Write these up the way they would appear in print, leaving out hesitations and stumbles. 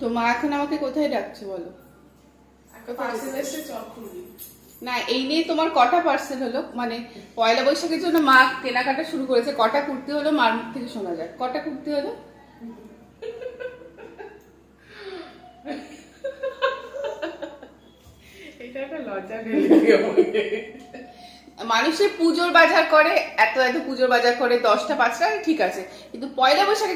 তো মা এখন আমাকে কোথায় ডাকছে বলো? না, এই নিয়ে তোমার কটা পার্সেল হলো? মানে পয়লা বৈশাখের জন্য মা কেনাকাটা শুরু করেছে, কটা কুর্তি হলো মার মুখ থেকে শোনা যায়, কটা কুর্তি হলো? এটা একটা লজ্জা। মানুষের পুজোর বাজার করে, এত এত পুজোর বাজার করে 10টা 5টা ঠিক আছে, কিন্তু পয়লা বৈশাখে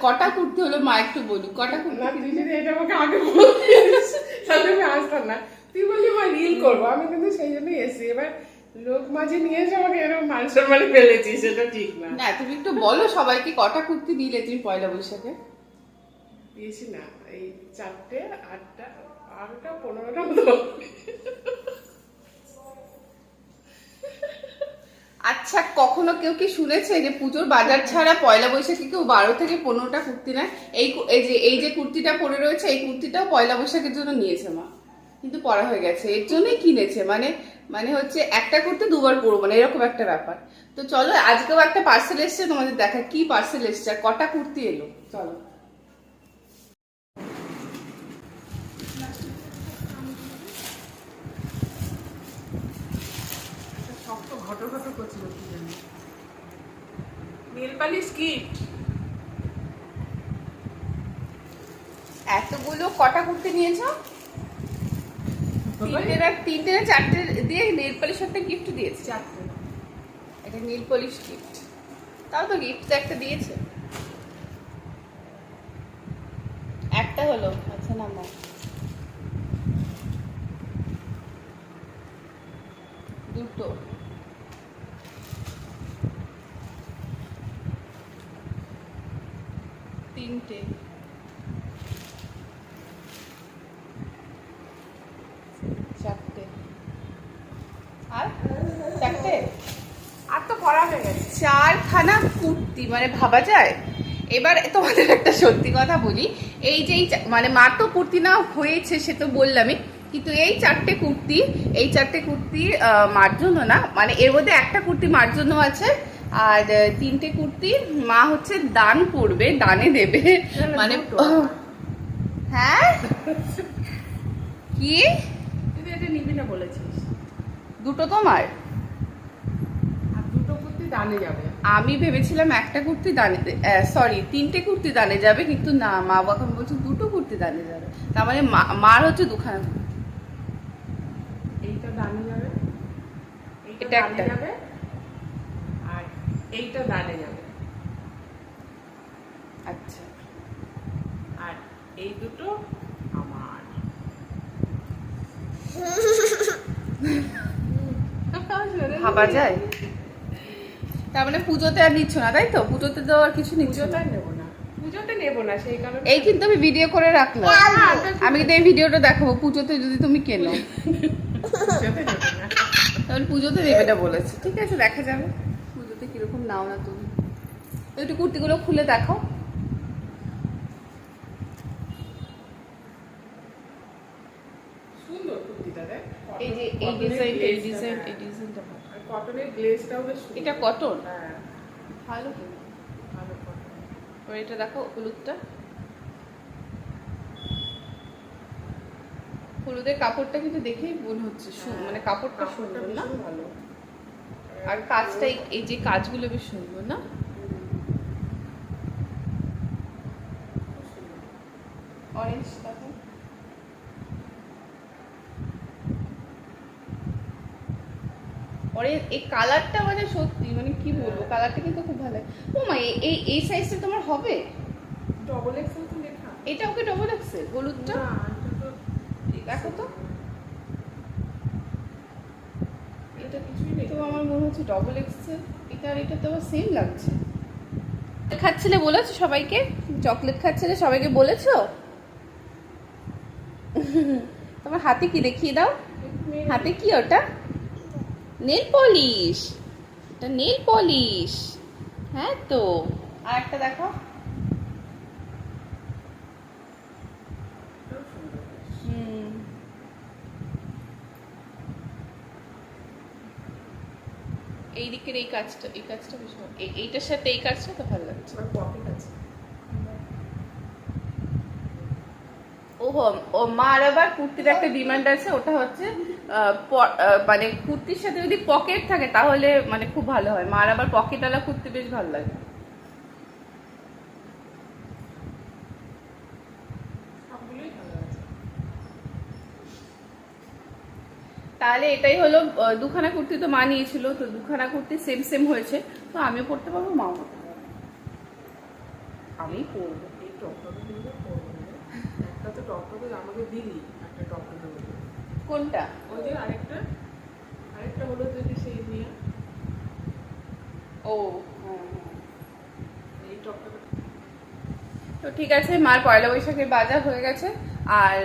কটা কুর্তি হলো মা একটু বলুক, কটা কুর্তি? তুই যদি এটা আমাকে আগে বলতিস তাহলে আমি আসতাম না। তুই বললি মা রিল করবো, আমি কিন্তু সেই জন্যই এসেছি। এবার লোক মাঝে নিয়ে এসে আমাকে এরকম মান সম্মানে ফেলেছিস, সেটা ঠিক না। না, তুমি একটু বলো সবাইকে কটা কুর্তি দিলে তুমি পয়লা বৈশাখে? দিয়েছি না, এই 4টে 8টা 12টা 15টা মতো। আচ্ছা, কখনো কেউ কি শুনেছে যে পুজোর বাজার ছাড়া পয়লা বৈশাখে কেউ 12 থেকে 15টা কুর্তি নেয়? এই যে কুর্তিটা পরে রয়েছে, এই কুর্তিটাও পয়লা বৈশাখের জন্য নিয়েছে মা, কিন্তু পরা হয়ে গেছে, এর জন্যই কিনেছে। মানে মানে হচ্ছে একটা কুর্তি দুবার পরবো, মানে এরকম একটা ব্যাপার। তো চলো, আজকেও একটা পার্সেল এসছে, তোমাদের দেখা কি পার্সেল এসছে আর কটা কুর্তি এলো, চলো। শক্ত ঘটো ঘটো করছিল কি জানি। Nail polish kit. এতগুলো কটা কুর্তি নিয়েছো? তিনটে না চারটে দিয়ে নেল পলিশ একটা গিফট দিয়েছে। 4টে। এটা নেল পলিশ গিফট, তাও তো গিফট তো একটা দিয়েছে। একটা হলো, আচ্ছা নাম্বার দুটো, তিনটে, চারটে, আর চারটে, আর তো করা হয়ে গেছে। 4খানা কুর্তি, মানে ভাবা যায়? এবার তোমাদের একটা সত্যি কথা বলি, এই যে মানে মার তো কুর্তি না হয়েছে সে তো বললামই, কিন্তু এই চারটে কুর্তি মার জন্য না, মানে এর মধ্যে একটা কুর্তি মার জন্য আছে, আর 3টে কুর্তি মা হচ্ছে দান করবে, দানে দেবে। মানে হ্যাঁ, কি তুই এটা নিবি না বলেছিস। দুটো তোমার? আর দুটো কুর্তি দানে যাবে। আমি ভেবেছিলাম একটা কুর্তি দানে, সরি 3টে কুর্তি দানে যাবে, কিন্তু না, মা এখন বলছে দুটো কুর্তি দানে যাবে। তার মানে মার হচ্ছে দুখানা কুর্তি। এইটা দানে যাবে, এইটা এটা দানে একটা। যাবে, আর এইটা দানে যাবে। আচ্ছা, আর এই দুটো আমার। ভাবা যায়? তার মানে পুজোতে আর নিচ্ছ না, তাই তো? পুজোতে তো আর কিছু নিচ্ছ না? পুজোতে নেবো না, পুজোতে নেবো না, সেই কারণে। এই কিন্তু আমি ভিডিও করে রাখলাম, আমি কিন্তু এই ভিডিওটা দেখাবো পুজোতে যদি তুমি কেনো। পুজোতে নেবো না। তাহলে পুজোতে দেবে না বলেছে, ঠিক আছে, দেখা যাবে পুজোতে কিরকম নাও না তুমি। তো একটু কুর্তিগুলো খুলে দেখো। সুন্দর কুর্তিটা দেখ। এই যে এই ডিজাইনটা আর কটনের গ্লেজটাও বেশ সুন্দর। এটা কটন, হ্যাঁ, ভালো কিন্তু। ভালো কটন। আর এটা দেখো হলুদটা, হলুদের কাপড়টা কিন্তু দেখেই মনে হচ্ছে মানে কাপড়টা সুন্দর না? ভীষণ ভালো। আর কাজটা এই যে কাজগুলো বেশ সুন্দর না? অরেঞ্জ দেখো, অরেঞ্জ, এই কালারটা মানে সত্যি, মানে কি বলবো, কালারটা কিন্তু খুব ভালো। ও মা, এই সাইজটা তোমার হবে? ডবল এক্সেল তো লেখা। এটা ওকে ডবল এক্সেল, হলুদটা না, এটা তো দেখো তো। এটা কিছুই নেই। তো আমার মনে হচ্ছে ডবল এক্সেল, এটা আর এটা তো আবার সেম লাগছে। খাচ্ছিলে বলেছো সবাইকে? চকলেট খাচ্ছিলে সবাইকে বলেছো? তোমার হাতে কি দেখিয়ে দাও, হাতে কি ওটা? নেল পলিশ, এটা নেল পলিশ। হ্যাঁ তো, আর একটা দেখো। হুম, এই দিকের এই কাজটা বেশ ভালো, এইটার সাথে এই কাজটা তো ভালো লাগছে। আমার পকেট আছে। ও মার আবার কুর্তির একটা ডিমান্ড আছে, ওটা হচ্ছে মানে কুর্তির সাথে যদি পকেট থাকে তাহলে মানে খুব ভালো হয়। মার আবার পকেটওয়ালা কুর্তি বেশ ভালো লাগে। সবগুলোই ভালো আছে। তাহলে এটাই হলো দুখানা কুর্তি তো মা নিয়েছিল, তো দুখানা কুর্তি সেম সেম হয়েছে, তো আমিও পড়তে পারবো, মাও পড়তে পারবো। আমি পরবো। এই টপটা কিন্তু পরবো না। একটা তো টপটা তো আমাকে দিলি, একটা টপটা দেবো। কোনটা? ওই যে আরেকটা হলো যদি সেই নিয়ে ও হ্যাঁ, হ্যাঁ। এই টপটা তো ঠিক আছে, মার পয়লা বৈশাখের বাজার হয়ে গেছে। আর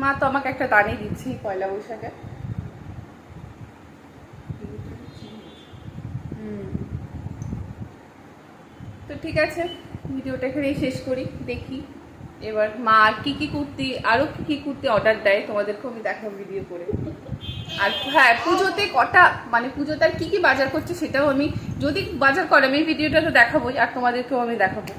মা তো আমাকে একটা দানি দিচ্ছে পয়লা বৈশাখে। তো ঠিক আছে, ভিডিওটা এখানেই শেষ করি। দেখি এবার মা আর কি কি কুর্তি, আরো কি কি কুর্তি অর্ডার দেয়, তোমাদেরকে আমি দেখাবো ভিডিও করে। আর হ্যাঁ, পুজোতে কটা মানে পুজোতে আর কি কি বাজার করছে সেটাও আমি, যদি বাজার করে আমি ভিডিওটা তো দেখাবোই, আর তোমাদেরকেও আমি দেখাবো।